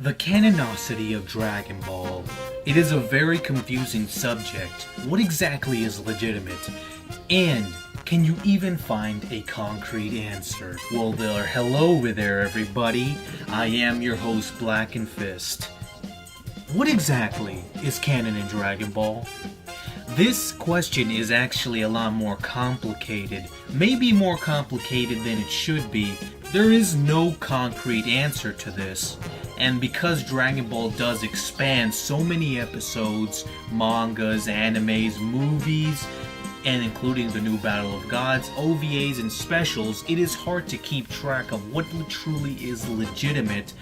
The canonicity of Dragon Ball. It is a very confusing subject. What exactly is legitimate? And can you even find a concrete answer? Well hello there everybody. I am your host Blackenfist. What exactly is canon in Dragon Ball? This question is actually a lot more complicated. Maybe more complicated than it should be. There is no concrete answer to this. And because Dragon Ball does expand so many episodes, mangas, animes, movies, and including the new Battle of Gods, OVAs, and specials, it is hard to keep track of what truly is legitimate,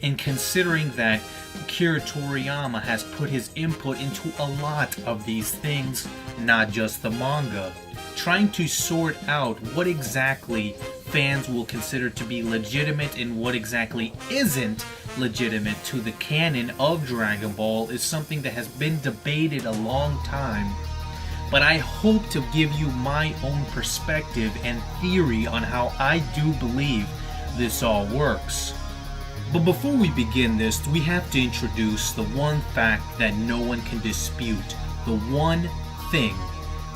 and considering that Akira Toriyama has put his input into a lot of these things, not just the manga. Trying to sort out what exactly fans will consider to be legitimate and what exactly isn't legitimate to the canon of Dragon Ball is something that has been debated a long time. But I hope to give you my own perspective and theory on how I do believe this all works. But before we begin this, we have to introduce the one fact that no one can dispute, the one thing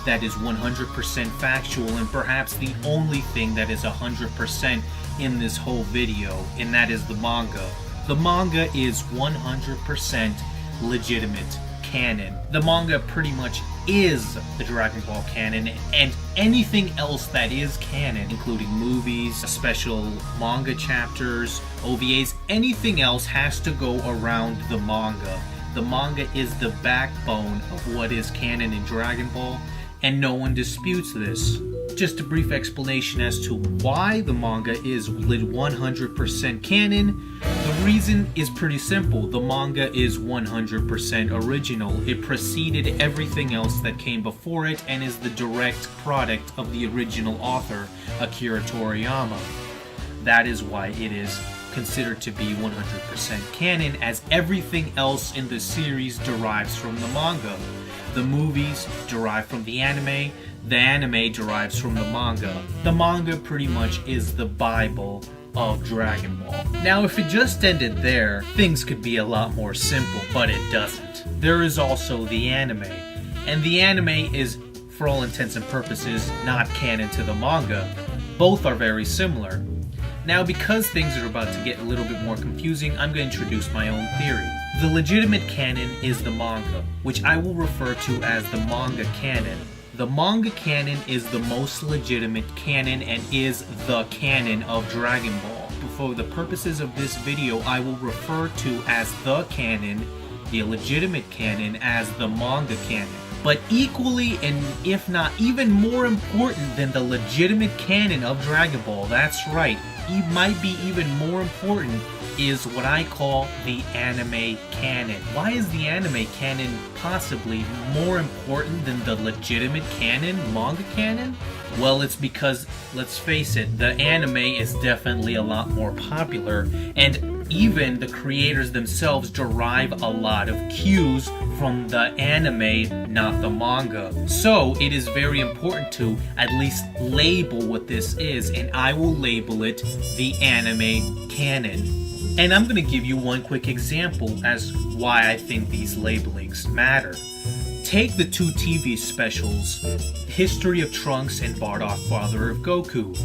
that is 100% factual, and perhaps the only thing that is 100% in this whole video, and that is the manga. The manga is 100% legitimate canon. The manga pretty much is the Dragon Ball canon, and anything else that is canon, including movies, special manga chapters, OVAs, anything else has to go around the manga. The manga is the backbone of what is canon in Dragon Ball, and no one disputes this. Just a brief explanation as to why the manga is 100% canon. The reason is pretty simple. The manga is 100% original. It preceded everything else that came before it and is the direct product of the original author, Akira Toriyama. That is why it is considered to be 100% canon, as everything else in the series derives from the manga. The movies derive from the anime derives from the manga. The manga pretty much is the Bible of Dragon Ball. Now, if it just ended there, things could be a lot more simple, but it doesn't. There is also the anime, and the anime is, for all intents and purposes, not canon to the manga. Both are very similar. Now, because things are about to get a little bit more confusing, I'm going to introduce my own theory. The legitimate canon is the manga, which I will refer to as the manga canon. The manga canon is the most legitimate canon and is the canon of Dragon Ball. For the purposes of this video, I will refer to as the canon, the legitimate canon, as the manga canon. But equally, and if not even more important than the legitimate canon of Dragon Ball, that's right, it might be even more important, is what I call the anime canon. Why is the anime canon possibly more important than the legitimate canon, manga canon? Well, it's because, let's face it, the anime is definitely a lot more popular, and even the creators themselves derive a lot of cues from the anime, not the manga. So it is very important to at least label what this is, and I will label it the anime canon. And I'm going to give you one quick example as why I think these labelings matter. Take the two TV specials, History of Trunks and Bardock, Father of Goku.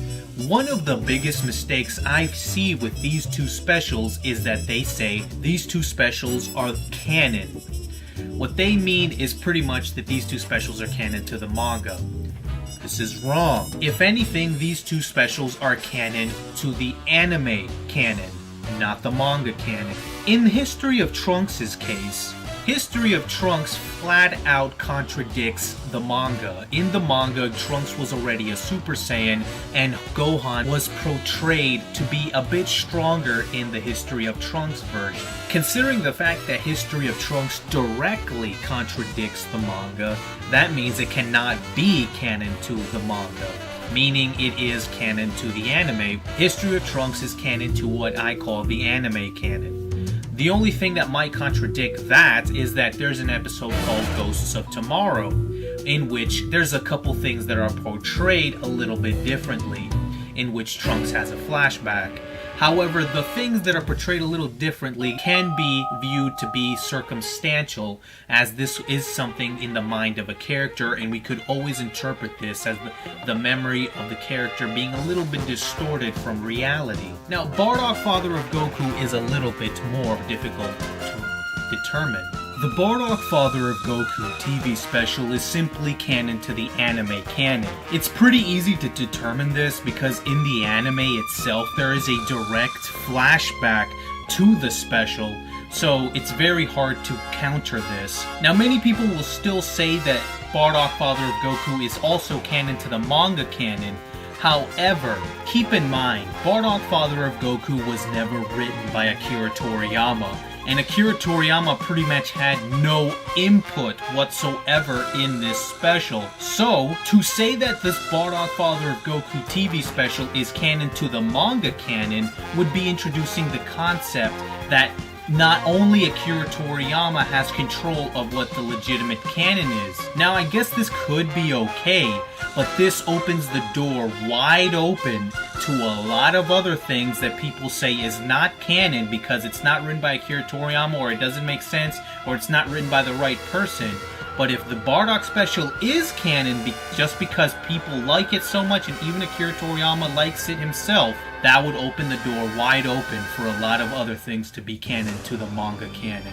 One of the biggest mistakes I see with these two specials is that they say these two specials are canon. What they mean is pretty much that these two specials are canon to the manga. This is wrong. If anything, these two specials are canon to the anime canon, not the manga canon. In History of Trunks' case, History of Trunks flat out contradicts the manga. In the manga, Trunks was already a Super Saiyan, and Gohan was portrayed to be a bit stronger in the History of Trunks version. Considering the fact that History of Trunks directly contradicts the manga, that means it cannot be canon to the manga, meaning it is canon to the anime. History of Trunks is canon to what I call the anime canon. The only thing that might contradict that is that there's an episode called Ghosts of Tomorrow, in which there's a couple things that are portrayed a little bit differently, in which Trunks has a flashback. However, the things that are portrayed a little differently can be viewed to be circumstantial, as this is something in the mind of a character, and we could always interpret this as the memory of the character being a little bit distorted from reality. Now, Bardock, father of Goku, is a little bit more difficult to determine. The Bardock, father of Goku TV special is simply canon to the anime canon. It's pretty easy to determine this because in the anime itself there is a direct flashback to the special, so it's very hard to counter this. Now, many people will still say that Bardock, father of Goku is also canon to the manga canon. However, keep in mind, Bardock, father of Goku was never written by Akira Toriyama, and Akira Toriyama pretty much had no input whatsoever in this special. So, to say that this Bardock, father of Goku TV special is canon to the manga canon would be introducing the concept that not only Akira Toriyama has control of what the legitimate canon is. Now, I guess this could be okay, but this opens the door wide open to a lot of other things that people say is not canon because it's not written by Akira Toriyama, or it doesn't make sense, or it's not written by the right person. But if the Bardock special is canon just because people like it so much, and even Akira Toriyama likes it himself, that would open the door wide open for a lot of other things to be canon to the manga canon.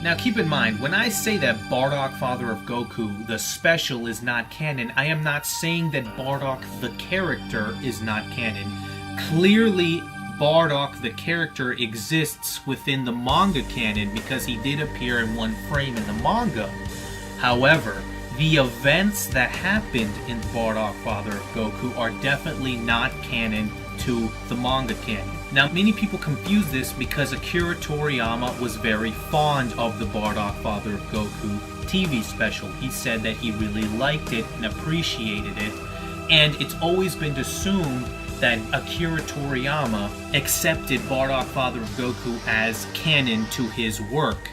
Now keep in mind, when I say that Bardock, father of Goku, the special is not canon, I am not saying that Bardock the character is not canon. Clearly, Bardock the character exists within the manga canon because he did appear in one frame in the manga. However, the events that happened in Bardock, father of Goku are definitely not canon to the manga canon. Now, many people confuse this because Akira Toriyama was very fond of the Bardock, father of Goku TV special. He said that he really liked it and appreciated it, and it's always been assumed that Akira Toriyama accepted Bardock, father of Goku as canon to his work.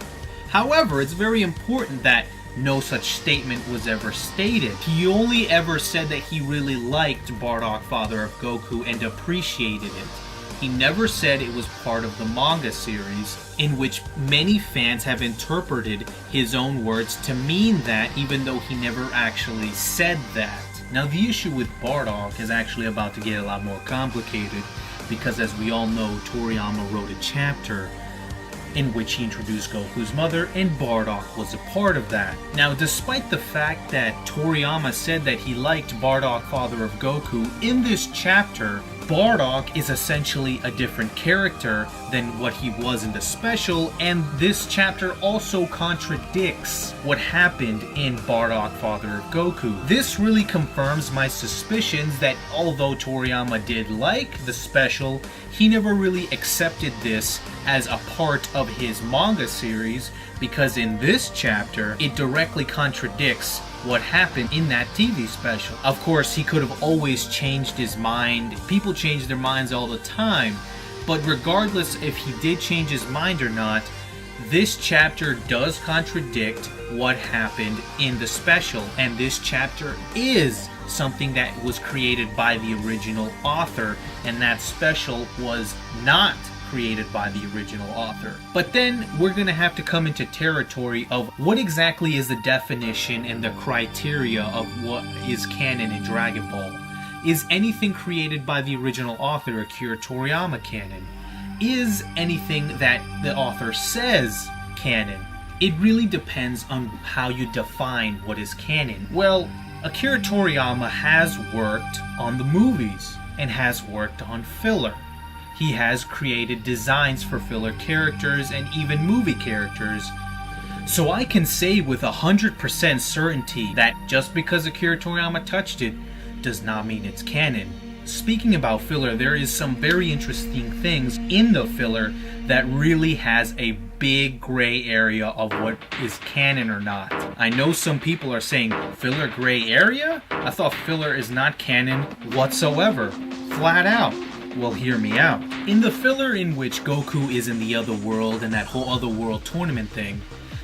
However, it's very important that no such statement was ever stated. He only ever said that he really liked Bardock, father of Goku, and appreciated it. He never said it was part of the manga series, in which many fans have interpreted his own words to mean that, even though he never actually said that. Now, the issue with Bardock is actually about to get a lot more complicated, because as we all know, Toriyama wrote a chapter in which he introduced Goku's mother, and Bardock was a part of that. Now, despite the fact that Toriyama said that he liked Bardock, father of Goku, in this chapter, Bardock is essentially a different character than what he was in the special, and this chapter also contradicts what happened in Bardock, father of Goku. This really confirms my suspicions that although Toriyama did like the special, he never really accepted this as a part of his manga series, because in this chapter, it directly contradicts what happened in that TV special. Of course, he could have always changed his mind. People change their minds all the time. But regardless if he did change his mind or not, this chapter does contradict what happened in the special. And this chapter is something that was created by the original author, and that special was not created by the original author. But then we're going to have to come into territory of what exactly is the definition and the criteria of what is canon in Dragon Ball. Is anything created by the original author Akira Toriyama canon? Is anything that the author says canon? It really depends on how you define what is canon. Well, Akira Toriyama has worked on the movies and has worked on filler. He has created designs for filler characters and even movie characters. So I can say with 100% certainty that just because Akira Toriyama touched it does not mean it's canon. Speaking about filler, there is some very interesting things in the filler that really has a big gray area of what is canon or not. I know some people are saying, filler gray area? I thought filler is not canon whatsoever. Flat out. Well, hear me out. In the filler in which Goku is in the other world and that whole other world tournament thing,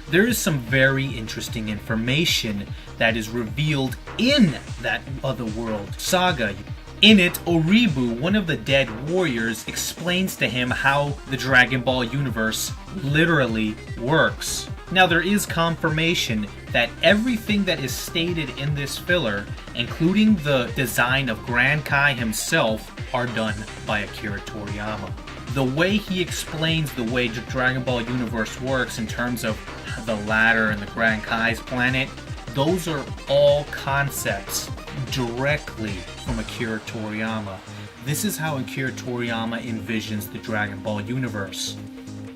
there is some very interesting information that is revealed in that other world saga. In it, Oribu, one of the dead warriors, explains to him how the Dragon Ball universe literally works. Now, there is confirmation that everything that is stated in this filler, including the design of Grand Kai himself, are done by Akira Toriyama. The way he explains the way the Dragon Ball universe works in terms of the ladder and the Grand Kai's planet, those are all concepts directly from Akira Toriyama. This is how Akira Toriyama envisions the Dragon Ball universe.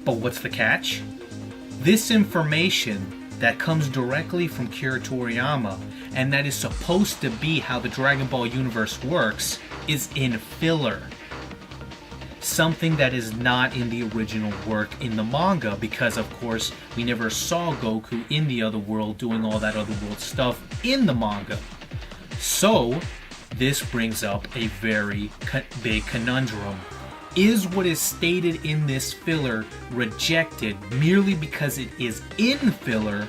But what's the catch? This information that comes directly from Akira Toriyama and that is supposed to be how the Dragon Ball universe works is in filler. Something that is not in the original work in the manga, because of course we never saw Goku in the other world doing all that other world stuff in the manga. So this brings up a very big conundrum. Is what is stated in this filler rejected merely because it is in filler,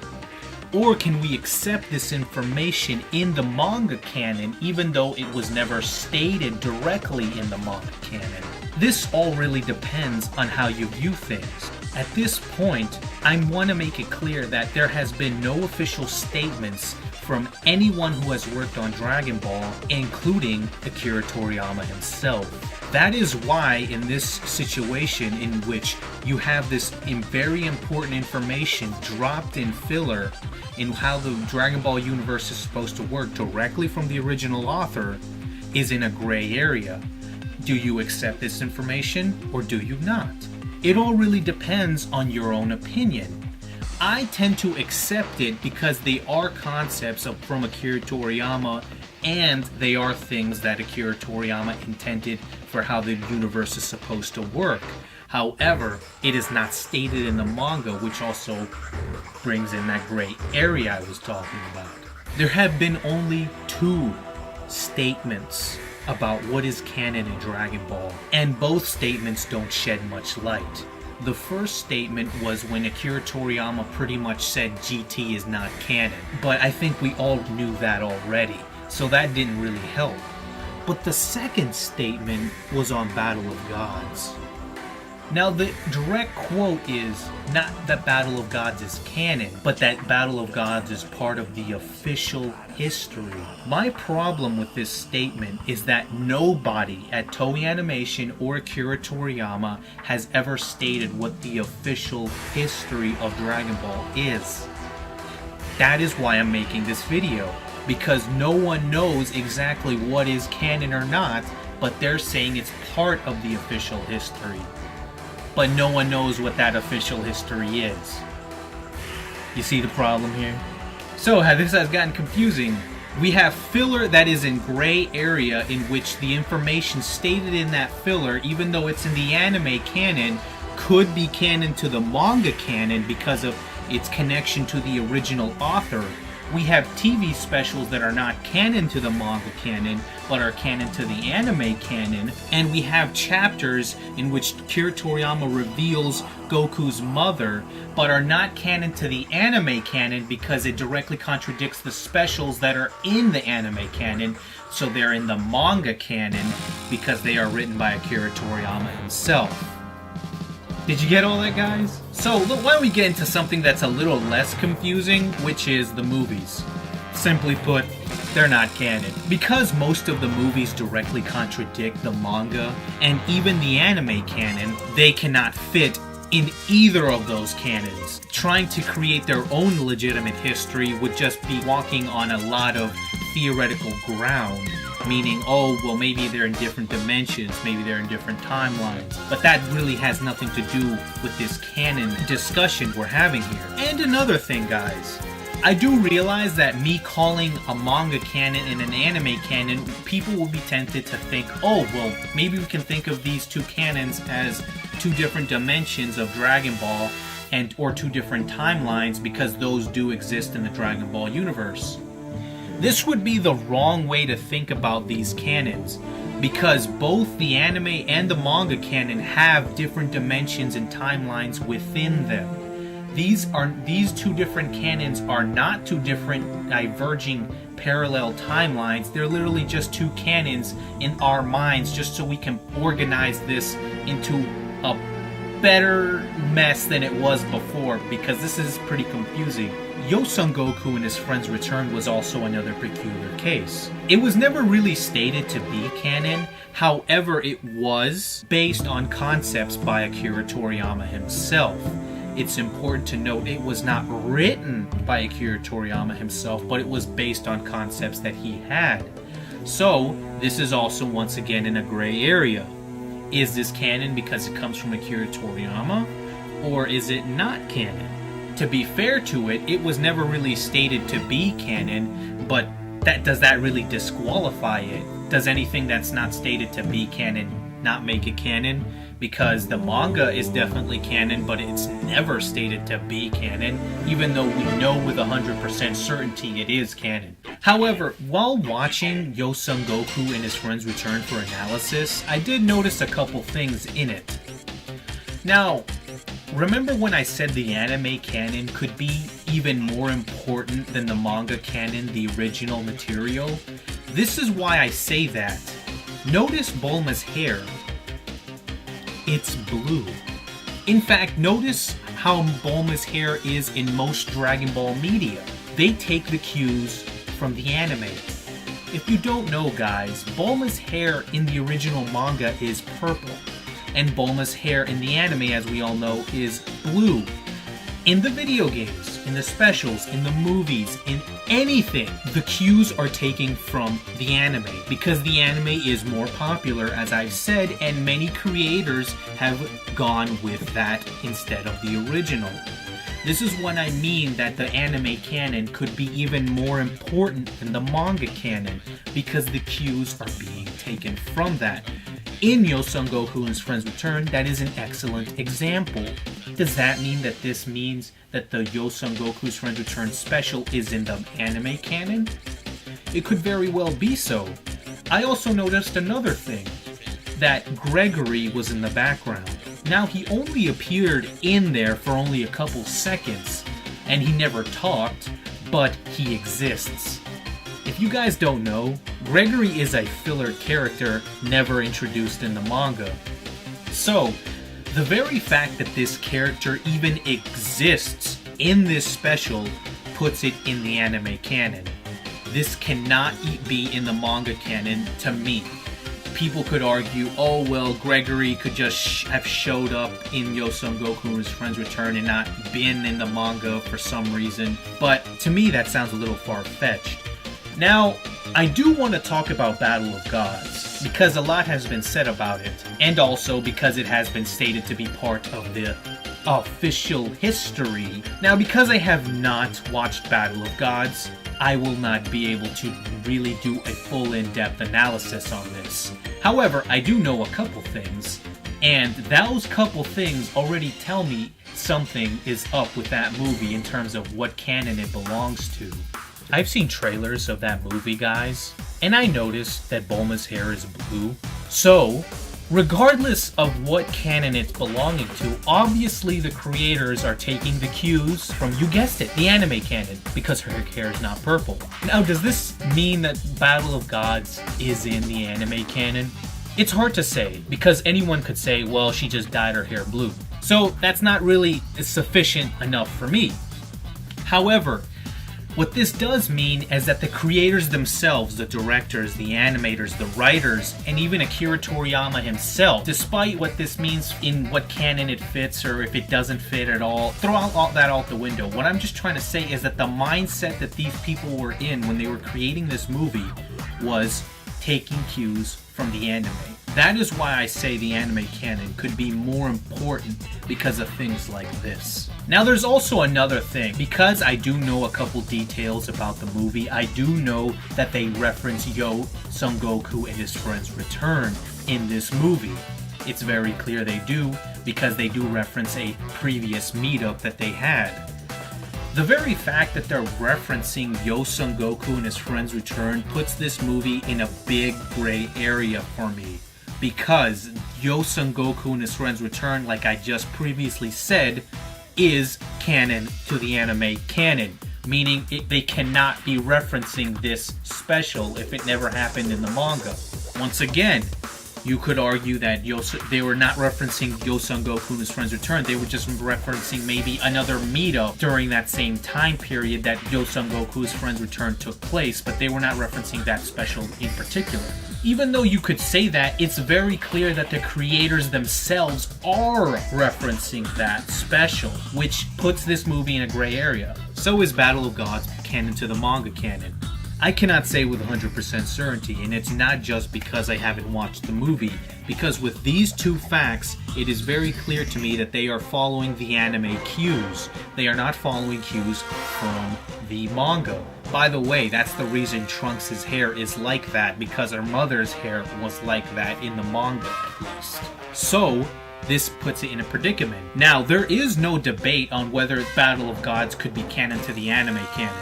or can we accept this information in the manga canon even though it was never stated directly in the manga canon? This all really depends on how you view things. At this point, I want to make it clear that there has been no official statements from anyone who has worked on Dragon Ball, including Akira Toriyama himself. That is why in this situation in which you have this very important information dropped in filler in how the Dragon Ball universe is supposed to work directly from the original author is in a gray area. Do you accept this information or do you not? It all really depends on your own opinion. I tend to accept it because they are concepts from Akira Toriyama, and they are things that Akira Toriyama intended for how the universe is supposed to work. However, it is not stated in the manga, which also brings in that gray area I was talking about. There have been only 2 statements about what is canon in Dragon Ball, and both statements don't shed much light. The first statement was when Akira Toriyama pretty much said GT is not canon, but I think we all knew that already, so that didn't really help. But the second statement was on Battle of Gods. Now the direct quote is not that Battle of Gods is canon, but that Battle of Gods is part of the official history. My problem with this statement is that nobody at Toei Animation or Akira Toriyama has ever stated what the official history of Dragon Ball is. That is why I'm making this video, because no one knows exactly what is canon or not, but they're saying it's part of the official history. But no one knows what that official history is. You see the problem here? So this has gotten confusing. We have filler that is in gray area in which the information stated in that filler, even though it's in the anime canon, could be canon to the manga canon because of its connection to the original author. We have TV specials that are not canon to the manga canon, but are canon to the anime canon. And we have chapters in which Akira Toriyama reveals Goku's mother, but are not canon to the anime canon because it directly contradicts the specials that are in the anime canon. So they're in the manga canon because they are written by Akira Toriyama himself. Did you get all that, guys? So, why don't we get into something that's a little less confusing, which is the movies. Simply put, they're not canon. Because most of the movies directly contradict the manga, and even the anime canon, they cannot fit in either of those canons. Trying to create their own legitimate history would just be walking on a lot of theoretical ground. Meaning, oh, well, maybe they're in different dimensions, maybe they're in different timelines. But that really has nothing to do with this canon discussion we're having here. And another thing, guys. I do realize that me calling a manga canon and an anime canon, people will be tempted to think, oh, well, maybe we can think of these 2 canons as 2 different dimensions of Dragon Ball or 2 different timelines because those do exist in the Dragon Ball universe. This would be the wrong way to think about these canons, because both the anime and the manga canon have different dimensions and timelines within them. these two different canons are not two different diverging parallel timelines. They're literally just two canons in our minds, just so we can organize this into a better mess than it was before, because this is pretty confusing. Son Goku and his friends' return was also another peculiar case. It was never really stated to be canon, however it was based on concepts by Akira Toriyama himself. It's important to note it was not written by Akira Toriyama himself, but it was based on concepts that he had. So, this is also once again in a gray area. Is this canon because it comes from Akira Toriyama, or is it not canon? To be fair to it, it was never really stated to be canon, but does that really disqualify it? Does anything that's not stated to be canon not make it canon? Because the manga is definitely canon, but it's never stated to be canon, even though we know with 100% certainty it is canon. However, while watching Son Goku and his friends return for analysis, I did notice a couple things in it. Now, remember when I said the anime canon could be even more important than the manga canon, the original material? This is why I say that. Notice Bulma's hair. It's blue. In fact, notice how Bulma's hair is in most Dragon Ball media. They take the cues from the anime. If you don't know, guys, Bulma's hair in the original manga is purple, and Bulma's hair in the anime, as we all know, is blue. In the video games, in the specials, in the movies, in anything, the cues are taken from the anime, because the anime is more popular, as I've said, and many creators have gone with that instead of the original. This is what I mean that the anime canon could be even more important than the manga canon, because the cues are being taken from that. In Son Goku and his friends return, that is an excellent example. Does that mean that this means that the Son Goku's friends return special is in the anime canon? It could very well be so. I also noticed another thing, that Gregory was in the background. Now, he only appeared in there for only a couple seconds, and he never talked, but he exists. If you guys don't know, Gregory is a filler character never introduced in the manga. So, the very fact that this character even exists in this special puts it in the anime canon. This cannot be in the manga canon to me. People could argue, oh well, Gregory could just have showed up in Son Goku and his friends return and not been in the manga for some reason, but to me that sounds a little far-fetched. Now, I do want to talk about Battle of Gods, because a lot has been said about it, and also because it has been stated to be part of the official history. Now, because I have not watched Battle of Gods, I will not be able to really do a full in-depth analysis on this. However, I do know a couple things, and those couple things already tell me something is up with that movie in terms of what canon it belongs to. I've seen trailers of that movie, guys, and I noticed that Bulma's hair is blue. So, regardless of what canon it's belonging to, obviously the creators are taking the cues from, you guessed it, the anime canon, because her hair is not purple. Now, does this mean that Battle of Gods is in the anime canon? It's hard to say, because anyone could say, well, she just dyed her hair blue. So, that's not really sufficient enough for me. However, what this does mean is that the creators themselves, the directors, the animators, the writers, and even Akira Toriyama himself, despite what this means in what canon it fits or if it doesn't fit at all, throw all that out the window. What I'm just trying to say is that the mindset that these people were in when they were creating this movie was taking cues from the anime. That is why I say the anime canon could be more important because of things like this. Now, there's also another thing. Because I do know a couple details about the movie, I do know that they reference Son Goku and his friends return in this movie. It's very clear they do, because they do reference a previous meetup that they had. The very fact that they're referencing Son Goku and his friends return puts this movie in a big gray area for me. Because Son Goku and his friends return, like I just previously said, is canon to the anime canon, meaning they cannot be referencing this special if it never happened in the manga. Once again, you could argue that they were not referencing Yosun Goku and his friends return. They were just referencing maybe another meetup during that same time period that Yosun Goku's friends return took place, but they were not referencing that special in particular. Even though you could say that, it's very clear that the creators themselves are referencing that special, which puts this movie in a gray area. So is Battle of Gods canon to the manga canon? I cannot say with 100% certainty, and it's not just because I haven't watched the movie, because with these two facts, it is very clear to me that they are following the anime cues. They are not following cues from the manga. By the way, that's the reason Trunks' hair is like that, because her mother's hair was like that in the manga at least. So, this puts it in a predicament. Now, there is no debate on whether Battle of Gods could be canon to the anime canon.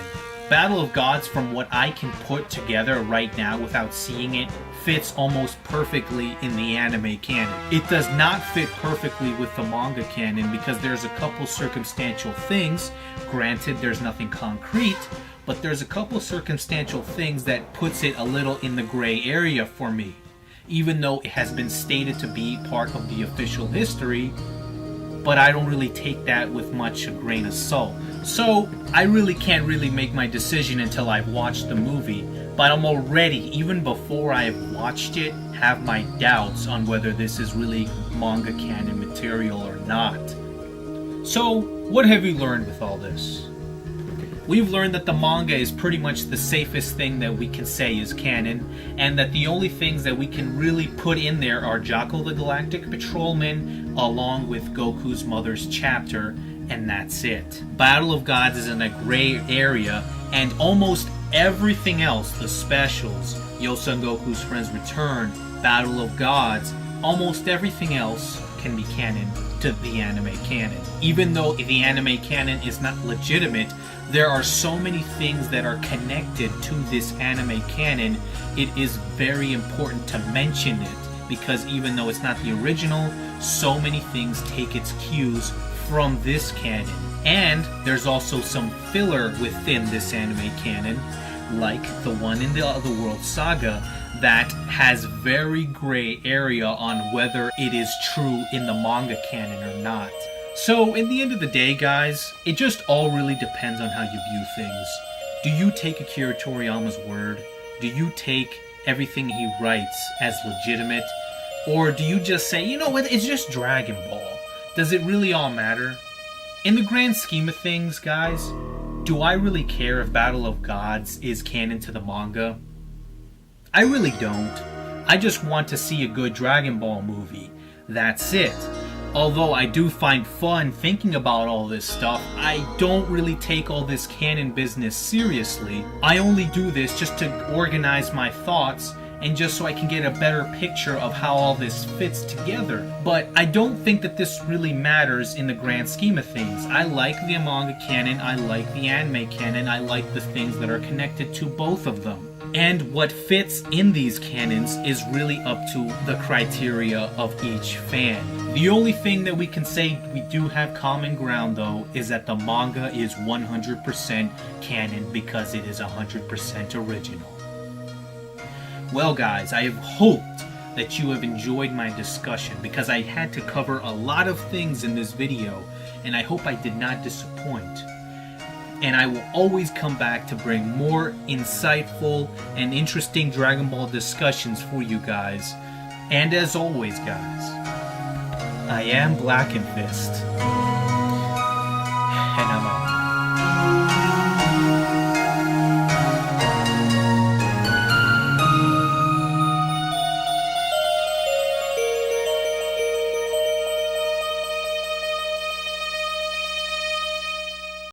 Battle of Gods, from what I can put together right now without seeing it, fits almost perfectly in the anime canon. It does not fit perfectly with the manga canon because there's a couple circumstantial things. Granted, there's nothing concrete, but there's a couple circumstantial things that puts it a little in the gray area for me. Even though it has been stated to be part of the official history, but I don't really take that with much a grain of salt. So, I really can't really make my decision until I've watched the movie, but I'm already, even before I've watched it, have my doubts on whether this is really manga canon material or not. So, what have we learned with all this? We've learned that the manga is pretty much the safest thing that we can say is canon, and that the only things that we can really put in there are Jaco the Galactic Patrolman, along with Goku's mother's chapter, and that's it. Battle of Gods is in a gray area, and almost everything else, the specials, Yosun Goku's friends return, Battle of Gods, almost everything else can be canon to the anime canon. Even though the anime canon is not legitimate, there are so many things that are connected to this anime canon, it is very important to mention it, because even though it's not the original, so many things take its cues from this canon. And there's also some filler within this anime canon, like the one in the Otherworld saga, that has very gray area on whether it is true in the manga canon or not. So, in the end of the day, guys, it just all really depends on how you view things. Do you take Akira Toriyama's word? Do you take everything he writes as legitimate? Or do you just say, you know what, it's just Dragon Ball? Does it really all matter? In the grand scheme of things, guys, do I really care if Battle of Gods is canon to the manga? I really don't. I just want to see a good Dragon Ball movie. That's it. Although I do find fun thinking about all this stuff, I don't really take all this canon business seriously. I only do this just to organize my thoughts and just so I can get a better picture of how all this fits together. But I don't think that this really matters in the grand scheme of things. I like the manga canon, I like the anime canon, I like the things that are connected to both of them. And what fits in these canons is really up to the criteria of each fan. The only thing that we can say we do have common ground, though, is that the manga is 100% canon because it is 100% original. Well, guys, I have hoped that you have enjoyed my discussion because I had to cover a lot of things in this video, and I hope I did not disappoint. And I will always come back to bring more insightful and interesting Dragon Ball discussions for you guys. And as always, guys, I am Blackenfist.